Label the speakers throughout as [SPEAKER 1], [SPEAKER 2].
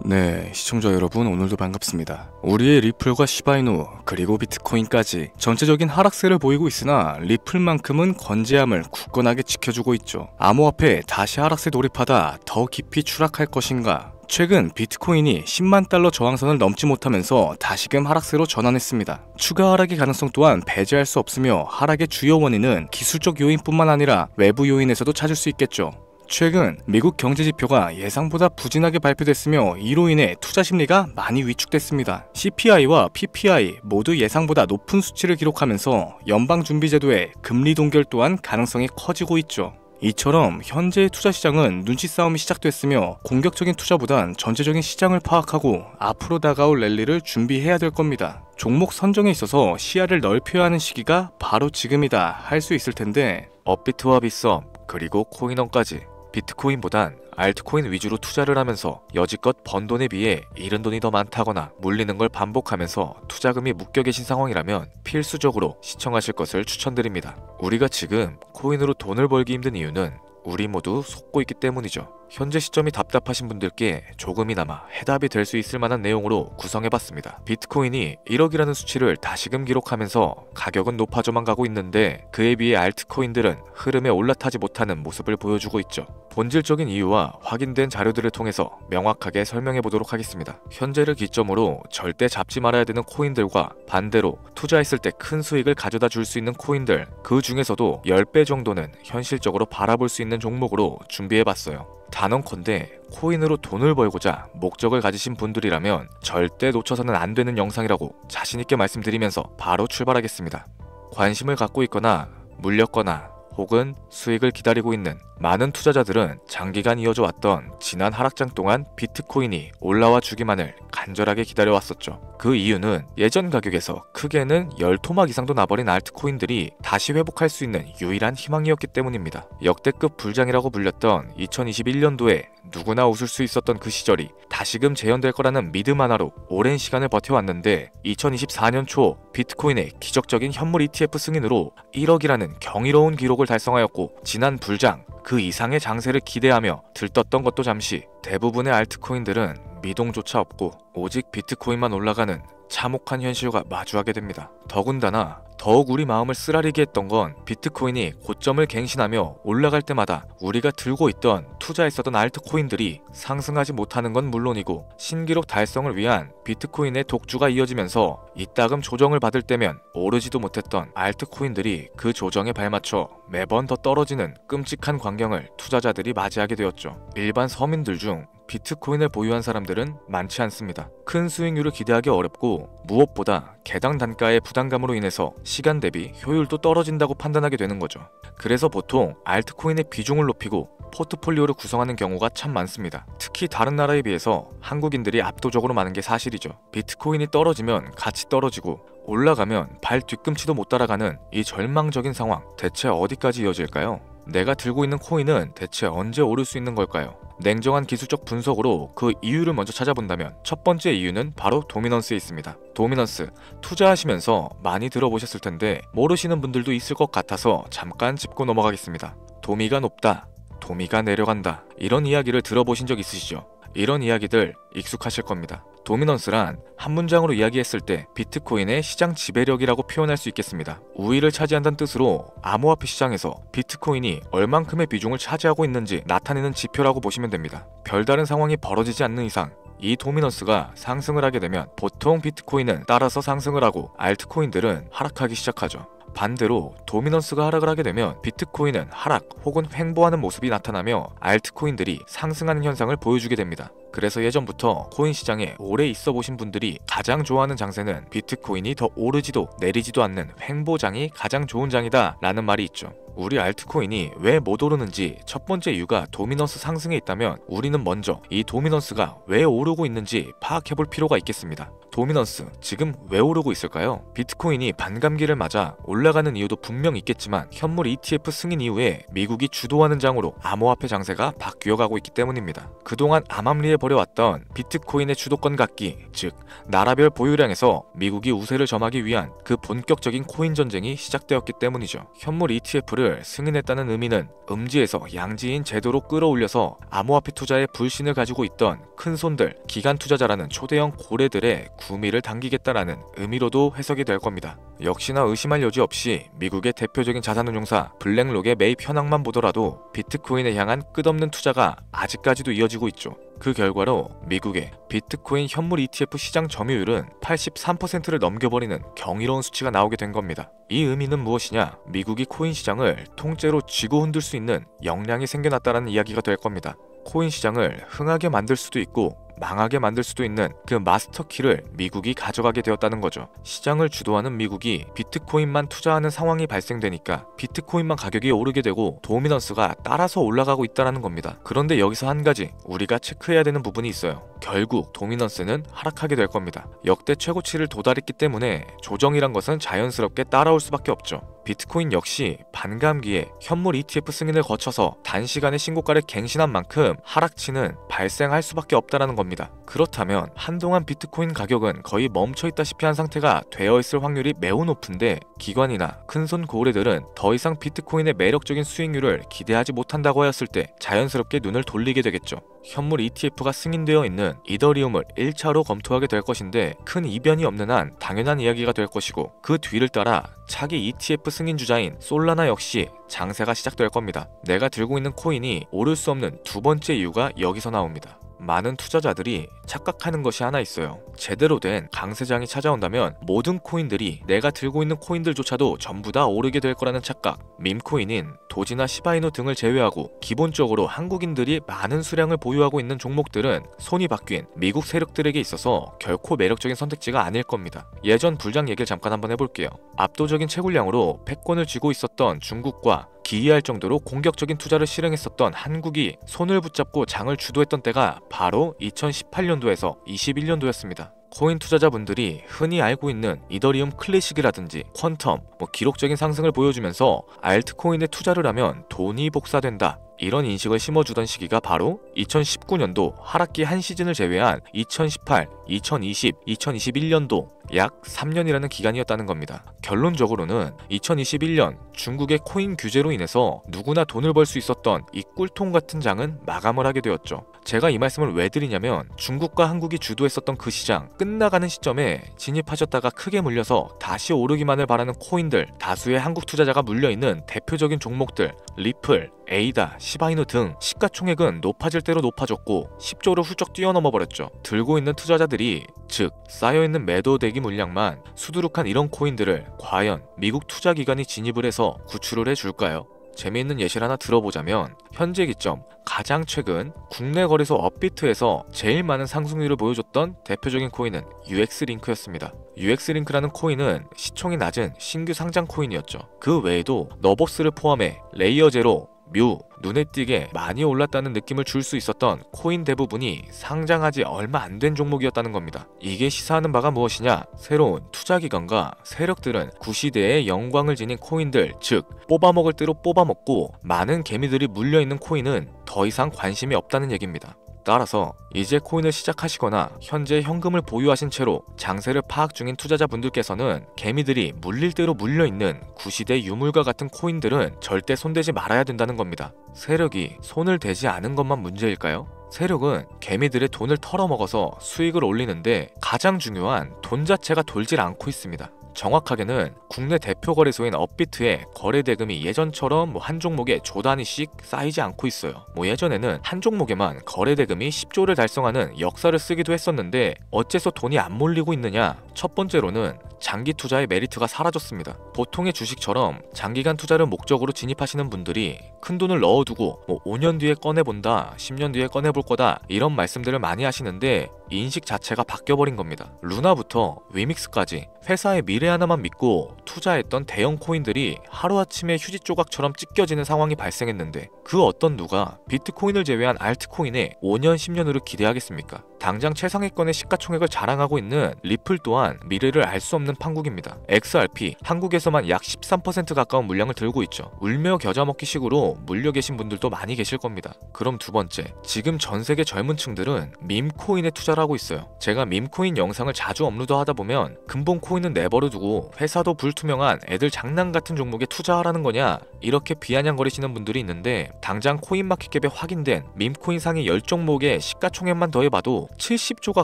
[SPEAKER 1] 네, 시청자 여러분 오늘도 반갑습니다. 우리의 리플과 시바이누 그리고 비트코인까지 전체적인 하락세를 보이고 있으나 리플만큼은 건재함을 굳건하게 지켜주고 있죠. 암호화폐 다시 하락세 돌입하다 더 깊이 추락할 것인가? 최근 비트코인이 10만 달러 저항선을 넘지 못하면서 다시금 하락세로 전환했습니다. 추가 하락의 가능성 또한 배제할 수 없으며 하락의 주요 원인은 기술적 요인뿐만 아니라 외부 요인에서도 찾을 수 있겠죠. 최근 미국 경제지표가 예상보다 부진하게 발표됐으며 이로 인해 투자 심리가 많이 위축됐습니다. CPI와 PPI 모두 예상보다 높은 수치를 기록하면서 연방준비제도의 금리 동결 또한 가능성이 커지고 있죠. 이처럼 현재의 투자 시장은 눈치 싸움이 시작됐으며 공격적인 투자보단 전체적인 시장을 파악하고 앞으로 다가올 랠리를 준비해야 될 겁니다. 종목 선정에 있어서 시야를 넓혀야 하는 시기가 바로 지금이다 할 수 있을 텐데 업비트와 빗썸 그리고 코인원까지 비트코인보단 알트코인 위주로 투자를 하면서 여지껏 번 돈에 비해 잃은 돈이 더 많다거나 물리는 걸 반복하면서 투자금이 묶여 계신 상황이라면 필수적으로 시청하실 것을 추천드립니다. 우리가 지금 코인으로 돈을 벌기 힘든 이유는 우리 모두 속고 있기 때문이죠. 현재 시점이 답답하신 분들께 조금이나마 해답이 될 수 있을 만한 내용으로 구성해봤습니다. 비트코인이 1억이라는 수치를 다시금 기록하면서 가격은 높아져만 가고 있는데 그에 비해 알트코인들은 흐름에 올라타지 못하는 모습을 보여주고 있죠. 본질적인 이유와 확인된 자료들을 통해서 명확하게 설명해보도록 하겠습니다. 현재를 기점으로 절대 잡지 말아야 되는 코인들과 반대로 투자했을 때 큰 수익을 가져다 줄 수 있는 코인들, 그 중에서도 10배 정도는 현실적으로 바라볼 수 있는 종목으로 준비해봤어요. 단언컨대 코인으로 돈을 벌고자 목적을 가지신 분들이라면 절대 놓쳐서는 안 되는 영상이라고 자신있게 말씀드리면서 바로 출발하겠습니다. 관심을 갖고 있거나 물렸거나 혹은 수익을 기다리고 있는 많은 투자자들은 장기간 이어져 왔던 지난 하락장 동안 비트코인이 올라와 주기만을 간절하게 기다려왔었죠. 그 이유는 예전 가격에서 크게는 10토막 이상도 나버린 알트코인들이 다시 회복할 수 있는 유일한 희망이었기 때문입니다. 역대급 불장이라고 불렸던 2021년도에 누구나 웃을 수 있었던 그 시절이 다시금 재현될 거라는 믿음 하나로 오랜 시간을 버텨왔는데 2024년 초 비트코인의 기적적인 현물 ETF 승인으로 1억이라는 경이로운 기록을 달성하였고 지난 불장 그 이상의 장세를 기대하며 들떴던 것도 잠시 대부분의 알트코인들은 미동조차 없고 오직 비트코인만 올라가는 참혹한 현실과 마주하게 됩니다. 더군다나 더욱 우리 마음을 쓰라리게 했던 건 비트코인이 고점을 갱신하며 올라갈 때마다 우리가 들고 있던 투자했었던 알트코인들이 상승하지 못하는 건 물론이고 신기록 달성을 위한 비트코인의 독주가 이어지면서 이따금 조정을 받을 때면 오르지도 못했던 알트코인들이 그 조정에 발맞춰 매번 더 떨어지는 끔찍한 광경을 투자자들이 맞이하게 되었죠. 일반 서민들 중 비트코인을 보유한 사람들은 많지 않습니다. 큰 수익률을 기대하기 어렵고 무엇보다 개당 단가의 부담감으로 인해서 시간 대비 효율도 떨어진다고 판단하게 되는 거죠. 그래서 보통 알트코인의 비중을 높이고 포트폴리오를 구성하는 경우가 참 많습니다. 특히 다른 나라에 비해서 한국인들이 압도적으로 많은 게 사실이죠. 비트코인이 떨어지면 같이 떨어지고 올라가면 발 뒤꿈치도 못 따라가는 이 절망적인 상황, 대체 어디까지 이어질까요? 내가 들고 있는 코인은 대체 언제 오를 수 있는 걸까요? 냉정한 기술적 분석으로 그 이유를 먼저 찾아본다면 첫 번째 이유는 바로 도미넌스에 있습니다. 도미넌스, 투자하시면서 많이 들어보셨을 텐데 모르시는 분들도 있을 것 같아서 잠깐 짚고 넘어가겠습니다. 도미가 높다, 도미가 내려간다, 이런 이야기를 들어보신 적 있으시죠? 이런 이야기들 익숙하실 겁니다. 도미넌스란 한 문장으로 이야기했을 때 비트코인의 시장 지배력이라고 표현할 수 있겠습니다. 우위를 차지한다는 뜻으로 암호화폐 시장에서 비트코인이 얼만큼의 비중을 차지하고 있는지 나타내는 지표라고 보시면 됩니다. 별다른 상황이 벌어지지 않는 이상 이 도미넌스가 상승을 하게 되면 보통 비트코인은 따라서 상승을 하고 알트코인들은 하락하기 시작하죠. 반대로 도미넌스가 하락을 하게 되면 비트코인은 하락 혹은 횡보하는 모습이 나타나며 알트코인들이 상승하는 현상을 보여주게 됩니다. 그래서 예전부터 코인 시장에 오래 있어 보신 분들이 가장 좋아하는 장세는 비트코인이 더 오르지도 내리지도 않는 횡보장이 가장 좋은 장이다 라는 말이 있죠. 우리 알트코인이 왜 못 오르는지 첫 번째 이유가 도미넌스 상승에 있다면 우리는 먼저 이 도미넌스가 왜 오르고 있는지 파악해 볼 필요가 있겠습니다. 도미넌스, 지금 왜 오르고 있을까요? 비트코인이 반감기를 맞아 올라가는 이유도 분명 있겠지만 현물 ETF 승인 이후에 미국이 주도하는 장으로 암호화폐 장세가 바뀌어가고 있기 때문입니다. 그동안 암암리에 벌여왔던 비트코인의 주도권 갖기, 즉 나라별 보유량에서 미국이 우세를 점하기 위한 그 본격적인 코인 전쟁이 시작되었기 때문이죠. 현물 ETF를 리플을 승인했다는 의미는 음지에서 양지인 제도로 끌어올려서 암호화폐 투자에 불신을 가지고 있던 큰손들, 기관 투자자라는 초대형 고래들의 구미를 당기겠다라는 의미로도 해석이 될 겁니다. 역시나 의심할 여지 없이 미국의 대표적인 자산운용사 블랙록의 매입 현황만 보더라도 비트코인에 향한 끝없는 투자가 아직까지도 이어지고 있죠. 그 결과로 미국의 비트코인 현물 ETF 시장 점유율은 83%를 넘겨버리는 경이로운 수치가 나오게 된 겁니다. 이 의미는 무엇이냐? 미국이 코인 시장을 통째로 쥐고 흔들 수 있는 역량이 생겨났다는 이야기가 될 겁니다. 코인 시장을 흥하게 만들 수도 있고 망하게 만들 수도 있는 그 마스터키를 미국이 가져가게 되었다는 거죠. 시장을 주도하는 미국이 비트코인만 투자하는 상황이 발생되니까 비트코인만 가격이 오르게 되고 도미넌스가 따라서 올라가고 있다는 겁니다. 그런데 여기서 한 가지 우리가 체크해야 되는 부분이 있어요. 결국 도미넌스는 하락하게 될 겁니다. 역대 최고치를 도달했기 때문에 조정이란 것은 자연스럽게 따라올 수밖에 없죠. 비트코인 역시 반감기에 현물 ETF 승인을 거쳐서 단시간에 신고가를 갱신한 만큼 하락치는 발생할 수밖에 없다는 겁니다. 그렇다면 한동안 비트코인 가격은 거의 멈춰있다시피 한 상태가 되어 있을 확률이 매우 높은데 기관이나 큰손 고래들은 더 이상 비트코인의 매력적인 수익률을 기대하지 못한다고 하였을 때 자연스럽게 눈을 돌리게 되겠죠. 현물 ETF가 승인되어 있는 이더리움을 1차로 검토하게 될 것인데 큰 이변이 없는 한 당연한 이야기가 될 것이고 그 뒤를 따라 차기 ETF 승인 주자인 솔라나 역시 장세가 시작될 겁니다. 내가 들고 있는 코인이 오를 수 없는 두 번째 이유가 여기서 나옵니다. 많은 투자자들이 착각하는 것이 하나 있어요. 제대로 된 강세장이 찾아온다면 모든 코인들이 내가 들고 있는 코인들조차도 전부 다 오르게 될 거라는 착각. 밈코인인 도지나 시바이누 등을 제외하고 기본적으로 한국인들이 많은 수량을 보유하고 있는 종목들은 손이 바뀐 미국 세력들에게 있어서 결코 매력적인 선택지가 아닐 겁니다. 예전 불장 얘기를 잠깐 한번 해볼게요. 압도적인 채굴량으로 패권을 쥐고 있었던 중국과 기이할 정도로 공격적인 투자를 실행했었던 한국이 손을 붙잡고 장을 주도했던 때가 바로 2018년도에서 21년도였습니다. 코인 투자자분들이 흔히 알고 있는 이더리움 클래식이라든지 퀀텀, 기록적인 상승을 보여주면서 알트코인에 투자를 하면 돈이 복사된다. 이런 인식을 심어주던 시기가 바로 2019년도 하락기 한 시즌을 제외한 2018, 2020, 2021년도 약 3년이라는 기간이었다는 겁니다. 결론적으로는 2021년 중국의 코인 규제로 인해서 누구나 돈을 벌 수 있었던 이 꿀통 같은 장은 마감을 하게 되었죠. 제가 이 말씀을 왜 드리냐면 중국과 한국이 주도했었던 그 시장 끝나가는 시점에 진입하셨다가 크게 물려서 다시 오르기만을 바라는 코인들, 다수의 한국 투자자가 물려있는 대표적인 종목들 리플, 에이다, 시바이누 등 시가총액은 높아질 대로 높아졌고 10조를 훌쩍 뛰어넘어 버렸죠. 들고 있는 투자자들이 즉 쌓여있는 매도 대기 물량만 수두룩한 이런 코인들을 과연 미국 투자기관이 진입을 해서 구출을 해줄까요? 재미있는 예시를 하나 들어보자면 현재 기점 가장 최근 국내 거래소 업비트에서 제일 많은 상승률을 보여줬던 대표적인 코인은 UX링크였습니다. UX링크라는 코인은 시총이 낮은 신규 상장 코인이었죠. 그 외에도 너버스를 포함해 레이어제로, 뮤, 눈에 띄게 많이 올랐다는 느낌을 줄 수 있었던 코인 대부분이 상장하지 얼마 안 된 종목이었다는 겁니다. 이게 시사하는 바가 무엇이냐? 새로운 투자기관과 세력들은 구시대의 영광을 지닌 코인들, 즉 뽑아먹을 대로 뽑아먹고 많은 개미들이 물려있는 코인은 더 이상 관심이 없다는 얘기입니다. 따라서 이제 코인을 시작하시거나 현재 현금을 보유하신 채로 장세를 파악 중인 투자자분들께서는 개미들이 물릴 대로 물려있는 구시대 유물과 같은 코인들은 절대 손대지 말아야 된다는 겁니다. 세력이 손을 대지 않은 것만 문제일까요? 세력은 개미들의 돈을 털어먹어서 수익을 올리는데 가장 중요한 돈 자체가 돌질 않고 있습니다. 정확하게는 국내 대표 거래소인 업비트의 거래 대금이 예전처럼 한 종목에 조 단위씩 쌓이지 않고 있어요. 예전에는 한 종목에만 거래 대금이 10조를 달성하는 역사를 쓰기도 했었는데 어째서 돈이 안 몰리고 있느냐? 첫 번째로는 장기 투자의 메리트가 사라졌습니다. 보통의 주식처럼 장기간 투자를 목적으로 진입하시는 분들이 큰 돈을 넣어두고 5년 뒤에 꺼내본다, 10년 뒤에 꺼내볼 거다 이런 말씀들을 많이 하시는데 인식 자체가 바뀌어버린 겁니다. 루나부터 위믹스까지 회사의 미래 하나만 믿고 투자했던 대형 코인들이 하루아침에 휴지 조각처럼 찢겨지는 상황이 발생했는데 그 어떤 누가 비트코인을 제외한 알트코인에 5년, 10년으로 기대하겠습니까? 당장 최상위권의 시가총액을 자랑하고 있는 리플 또한 미래를 알 수 없는 판국입니다. XRP, 한국에서만 약 13% 가까운 물량을 들고 있죠. 울며 겨자 먹기 식으로 물려 계신 분들도 많이 계실 겁니다. 그럼 두 번째, 지금 전 세계 젊은 층들은 밈코인에 투자를
[SPEAKER 2] 투자를 하고 있어요. 제가 밈코인 영상을 자주 업로드하다 보면 근본 코인은 내버려 두고 회사도 불투명한 애들 장난 같은 종목에 투자하라는 거냐 이렇게 비아냥거리시는 분들이 있는데, 당장 코인마켓캡에 확인된 밈코인 상위 10종목의 시가총액만 더해봐도 70조가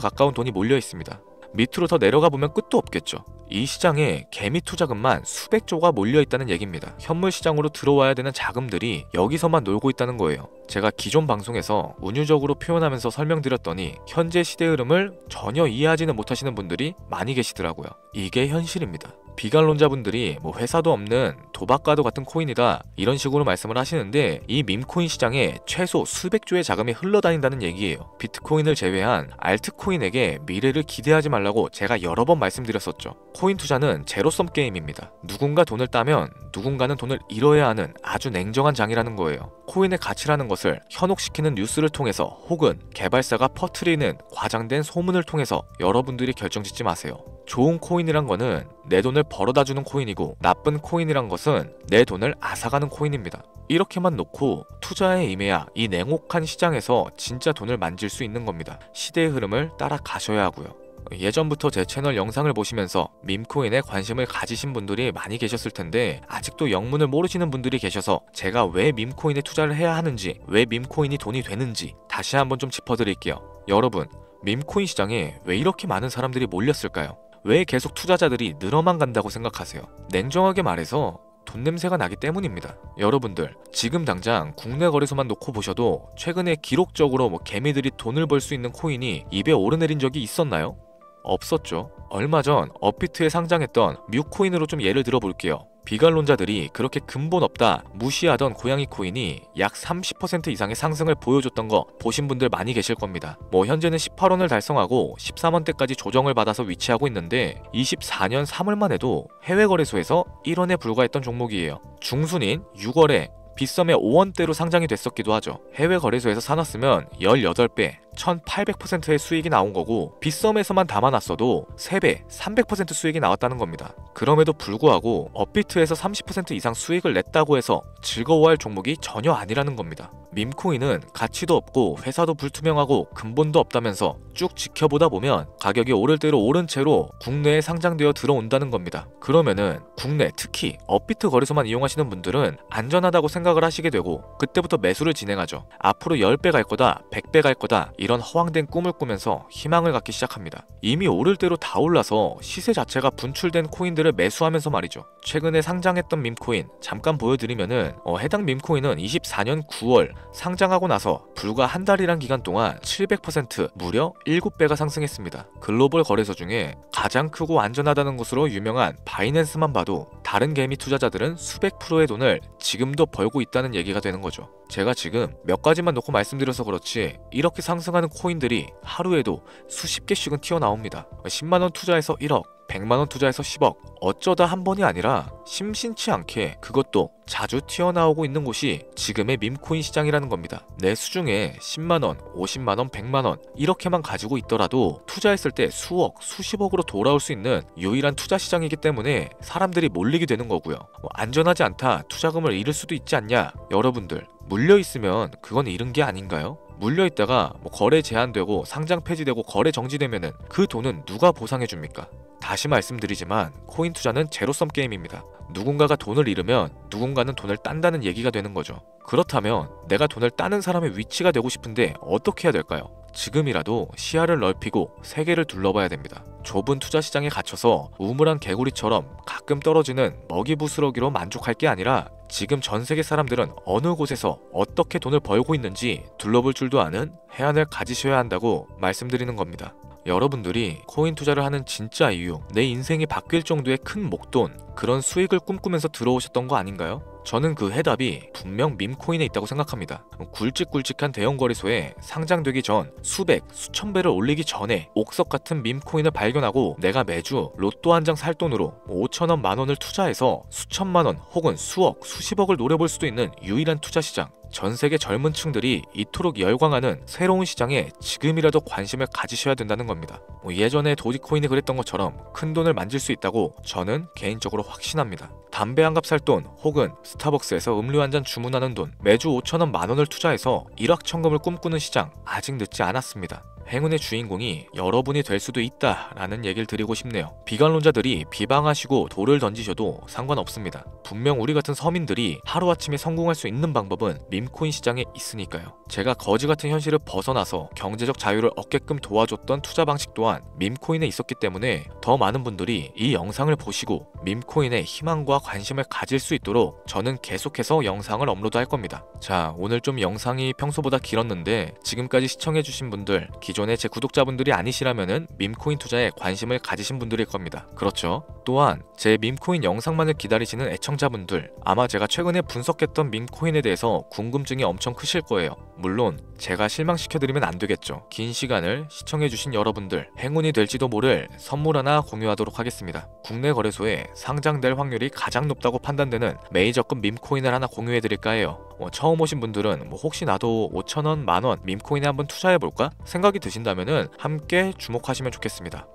[SPEAKER 2] 가까운 돈이 몰려 있습니다. 밑으로 더 내려가 보면 끝도 없겠죠. 이 시장에 개미 투자금만 수백 조가 몰려있다는 얘기입니다. 현물 시장으로 들어와야 되는 자금들이 여기서만 놀고 있다는 거예요. 제가 기존 방송에서 운유적으로 표현하면서 설명드렸더니 현재 시대 흐름을 전혀 이해하지는 못하시는 분들이 많이 계시더라고요. 이게 현실입니다. 비관론자분들이 뭐 회사도 없는 도박과도 같은 코인이다 이런 식으로 말씀을 하시는데, 이 밈코인 시장에 최소 수백 조의 자금이 흘러다닌다는 얘기예요. 비트코인을 제외한 알트코인에게 미래를 기대하지 말라고 제가 여러 번 말씀드렸었죠. 코인 투자는 제로섬 게임입니다. 누군가 돈을 따면 누군가는 돈을 잃어야 하는 아주 냉정한 장이라는 거예요. 코인의 가치라는 것을 현혹시키는 뉴스를 통해서 혹은 개발사가 퍼뜨리는 과장된 소문을 통해서 여러분들이 결정짓지 마세요. 좋은 코인이란 거는 내 돈을 벌어다주는 코인이고, 나쁜 코인이란 것은 내 돈을 앗아가는 코인입니다. 이렇게만 놓고 투자에 임해야 이 냉혹한 시장에서 진짜 돈을 만질 수 있는 겁니다. 시대의 흐름을 따라가셔야 하고요. 예전부터 제 채널 영상을 보시면서 밈코인에 관심을 가지신 분들이 많이 계셨을 텐데, 아직도 영문을 모르시는 분들이 계셔서 제가 왜 밈코인에 투자를 해야 하는지, 왜 밈코인이 돈이 되는지 다시 한번 좀 짚어드릴게요. 여러분, 밈코인 시장에 왜 이렇게 많은 사람들이 몰렸을까요? 왜 계속 투자자들이 늘어만 간다고 생각하세요? 냉정하게 말해서 돈 냄새가 나기 때문입니다. 여러분들, 지금 당장 국내 거래소만 놓고 보셔도 최근에 기록적으로 개미들이 돈을 벌 수 있는 코인이 입에 오르내린 적이 있었나요? 없었죠. 얼마 전 업비트에 상장했던 뮤코인으로 좀 예를 들어 볼게요. 비관론자들이 그렇게 근본 없다 무시하던 고양이 코인이 약 30% 이상의 상승을 보여줬던 거 보신 분들 많이 계실 겁니다. 현재는 18원을 달성하고 13원대까지 조정을 받아서 위치하고 있는데, 24년 3월만 해도 해외 거래소에서 1원에 불과했던 종목이에요. 중순인 6월에 빗썸에 5원대로 상장이 됐었기도 하죠. 해외 거래소에서 사놨으면 18배, 1800%의 수익이 나온 거고, 빗썸에서만 담아놨어도 3배, 300% 수익이 나왔다는 겁니다. 그럼에도 불구하고 업비트에서 30% 이상 수익을 냈다고 해서 즐거워할 종목이 전혀 아니라는 겁니다. 밈코인은 가치도 없고 회사도 불투명하고 근본도 없다면서 쭉 지켜보다 보면 가격이 오를 대로 오른 채로 국내에 상장되어 들어온다는 겁니다. 그러면은 국내, 특히 업비트 거래소만 이용하시는 분들은 안전하다고 생각을 하시게 되고, 그때부터 매수를 진행하죠. 앞으로 10배 갈 거다, 100배 갈 거다 이런 허황된 꿈을 꾸면서 희망을 갖기 시작합니다. 이미 오를 대로 다 올라서 시세 자체가 분출된 코인들을 매수하면서 말이죠. 최근에 상장했던 밈코인 잠깐 보여드리면은 해당 밈코인은 24년 9월 상장하고 나서 불과 한 달이란 기간 동안 700% 무려 7배가 상승했습니다. 글로벌 거래소 중에 가장 크고 안전하다는 것으로 유명한 바이낸스만 봐도 다른 개미 투자자들은 수백 프로의 돈을 지금도 벌고 있다는 얘기가 되는 거죠. 제가 지금 몇 가지만 놓고 말씀드려서 그렇지 이렇게 상승하는 코인들이 하루에도 수십 개씩은 튀어나옵니다. 10만원 투자해서 1억, 100만원 투자해서 10억, 어쩌다 한 번이 아니라 심심치 않게 그것도 자주 튀어나오고 있는 곳이 지금의 밈코인 시장이라는 겁니다. 내 수중에 10만원, 50만원, 100만원 이렇게만 가지고 있더라도 투자했을 때 수억, 수십억으로 돌아올 수 있는 유일한 투자 시장이기 때문에 사람들이 몰리게 되는 거고요. 안전하지 않다, 투자금을 잃을 수도 있지 않냐? 여러분들, 물려있으면 그건 잃은 게 아닌가요? 물려있다가 거래 제한되고 상장 폐지되고 거래 정지되면은 그 돈은 누가 보상해줍니까? 다시 말씀드리지만 코인 투자는 제로섬 게임입니다. 누군가가 돈을 잃으면 누군가는 돈을 딴다는 얘기가 되는 거죠. 그렇다면 내가 돈을 따는 사람의 위치가 되고 싶은데 어떻게 해야 될까요? 지금이라도 시야를 넓히고 세계를 둘러봐야 됩니다. 좁은 투자 시장에 갇혀서 우물안 개구리처럼 가끔 떨어지는 먹이 부스러기로 만족할 게 아니라 지금 전 세계 사람들은 어느 곳에서 어떻게 돈을 벌고 있는지 둘러볼 줄도 아는 해안을 가지셔야 한다고 말씀드리는 겁니다. 여러분들이 코인 투자를 하는 진짜 이유, 내 인생이 바뀔 정도의 큰 목돈, 그런 수익을 꿈꾸면서 들어오셨던 거 아닌가요? 저는 그 해답이 분명 밈코인에 있다고 생각합니다. 굵직굵직한 대형 거래소에 상장되기 전 수백, 수천 배를 올리기 전에 옥석 같은 밈코인을 발견하고 내가 매주 로또 한 장 살 돈으로 5천원, 만원을 투자해서 수천만원 혹은 수억, 수십억을 노려볼 수도 있는 유일한 투자 시장. 전 세계 젊은 층들이 이토록 열광하는 새로운 시장에 지금이라도 관심을 가지셔야 된다는 겁니다. 예전에 도지코인이 그랬던 것처럼 큰 돈을 만질 수 있다고 저는 개인적으로 확신합니다. 담배 한 갑 살 돈 혹은 스타벅스에서 음료 한 잔 주문하는 돈, 매주 5천원 만원을 투자해서 일확천금을 꿈꾸는 시장, 아직 늦지 않았습니다. 행운의 주인공이 여러분이 될 수도 있다라는 얘기를 드리고 싶네요. 비관론자들이 비방하시고 돌을 던지셔도 상관없습니다. 분명 우리 같은 서민들이 하루아침에 성공할 수 있는 방법은 밈코인 시장에 있으니까요. 제가 거지 같은 현실을 벗어나서 경제적 자유를 얻게끔 도와줬던 투자 방식 또한 밈코인에 있었기 때문에 더 많은 분들이 이 영상을 보시고 밈코인에 희망과 관심을 가질 수 있도록 저는 계속해서 영상을 업로드할 겁니다. 자, 오늘 좀 영상이 평소보다 길었는데 지금까지 시청해주신 분들, 기존의 제 구독자분들이 아니시라면은 밈코인 투자에 관심을 가지신 분들일 겁니다. 그렇죠? 또한 제 밈코인 영상만을 기다리시는 애청자분들, 아마 제가 최근에 분석했던 밈코인에 대해서 궁금증이 엄청 크실 거예요. 물론 제가 실망시켜드리면 안 되겠죠. 긴 시간을 시청해주신 여러분들, 행운이 될지도 모를 선물 하나 공유하도록 하겠습니다. 국내 거래소에 상장될 확률이 가장 높다고 판단되는 메이저급 밈코인을 하나 공유해드릴까 해요. 처음 오신 분들은 혹시 나도 5천원, 만원 밈코인에 한번 투자해볼까? 생각이 드신다면은 함께 주목하시면 좋겠습니다.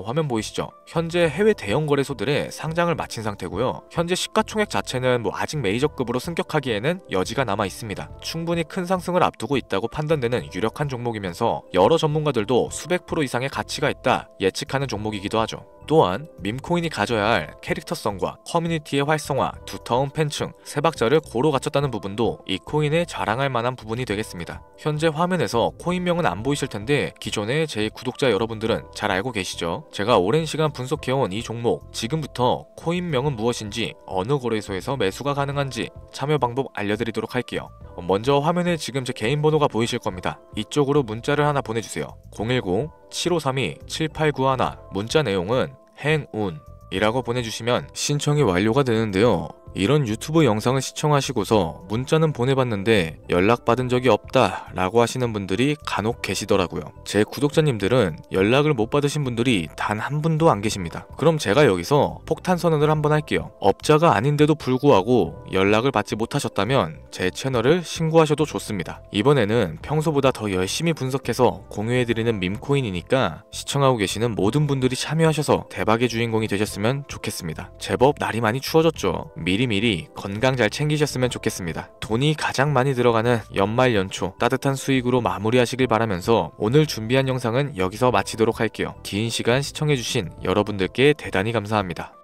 [SPEAKER 2] 화면 보이시죠? 현재 해외 대형 거래소들의 상장을 마친 상태고요. 현재 시가총액 자체는 아직 메이저급으로 승격하기에는 여지가 남아 있습니다. 충분히 큰 상승을 앞두고 있다고 판단되는 유력한 종목이면서 여러 전문가들도 수백 프로 이상의 가치가 있다 예측하는 종목이기도 하죠. 또한 밈코인이 가져야 할 캐릭터성과 커뮤니티의 활성화, 두터운 팬층, 세 박자를 고루 갖췄다는 부분도 이 코인에 자랑할 만한 부분이 되겠습니다. 현재 화면에서 코인명은 안 보이실 텐데 기존의 제 구독자 여러분들은 잘 알고 계시죠? 제가 오랜 시간 분석해온 이 종목, 지금부터 코인명은 무엇인지, 어느 거래소에서 매수가 가능한지 참여 방법 알려드리도록 할게요. 먼저 화면에 지금 제 개인 번호가 보이실 겁니다. 이쪽으로 문자를 하나 보내주세요. 010-7532-7891. 문자 내용은 행운 이라고 보내주시면 신청이 완료가 되는데요. 이런 유튜브 영상을 시청하시고서 문자는 보내봤는데 연락받은 적이 없다 라고 하시는 분들이 간혹 계시더라고요. 제 구독자님들은 연락을 못 받으신 분들이 단 한 분도 안 계십니다. 그럼 제가 여기서 폭탄 선언을 한번 할게요. 업자가 아닌데도 불구하고 연락을 받지 못하셨다면 제 채널을 신고하셔도 좋습니다. 이번에는 평소보다 더 열심히 분석해서 공유해드리는 밈코인이니까 시청하고 계시는 모든 분들이 참여하셔서 대박의 주인공이 되셨으면 좋겠습니다. 제법 날이 많이 추워졌죠. 미리 건강 잘 챙기셨으면 좋겠습니다. 돈이 가장 많이 들어가는 연말 연초 따뜻한 수익으로 마무리하시길 바라면서 오늘 준비한 영상은 여기서 마치도록 할게요. 긴 시간 시청해주신 여러분들께 대단히 감사합니다.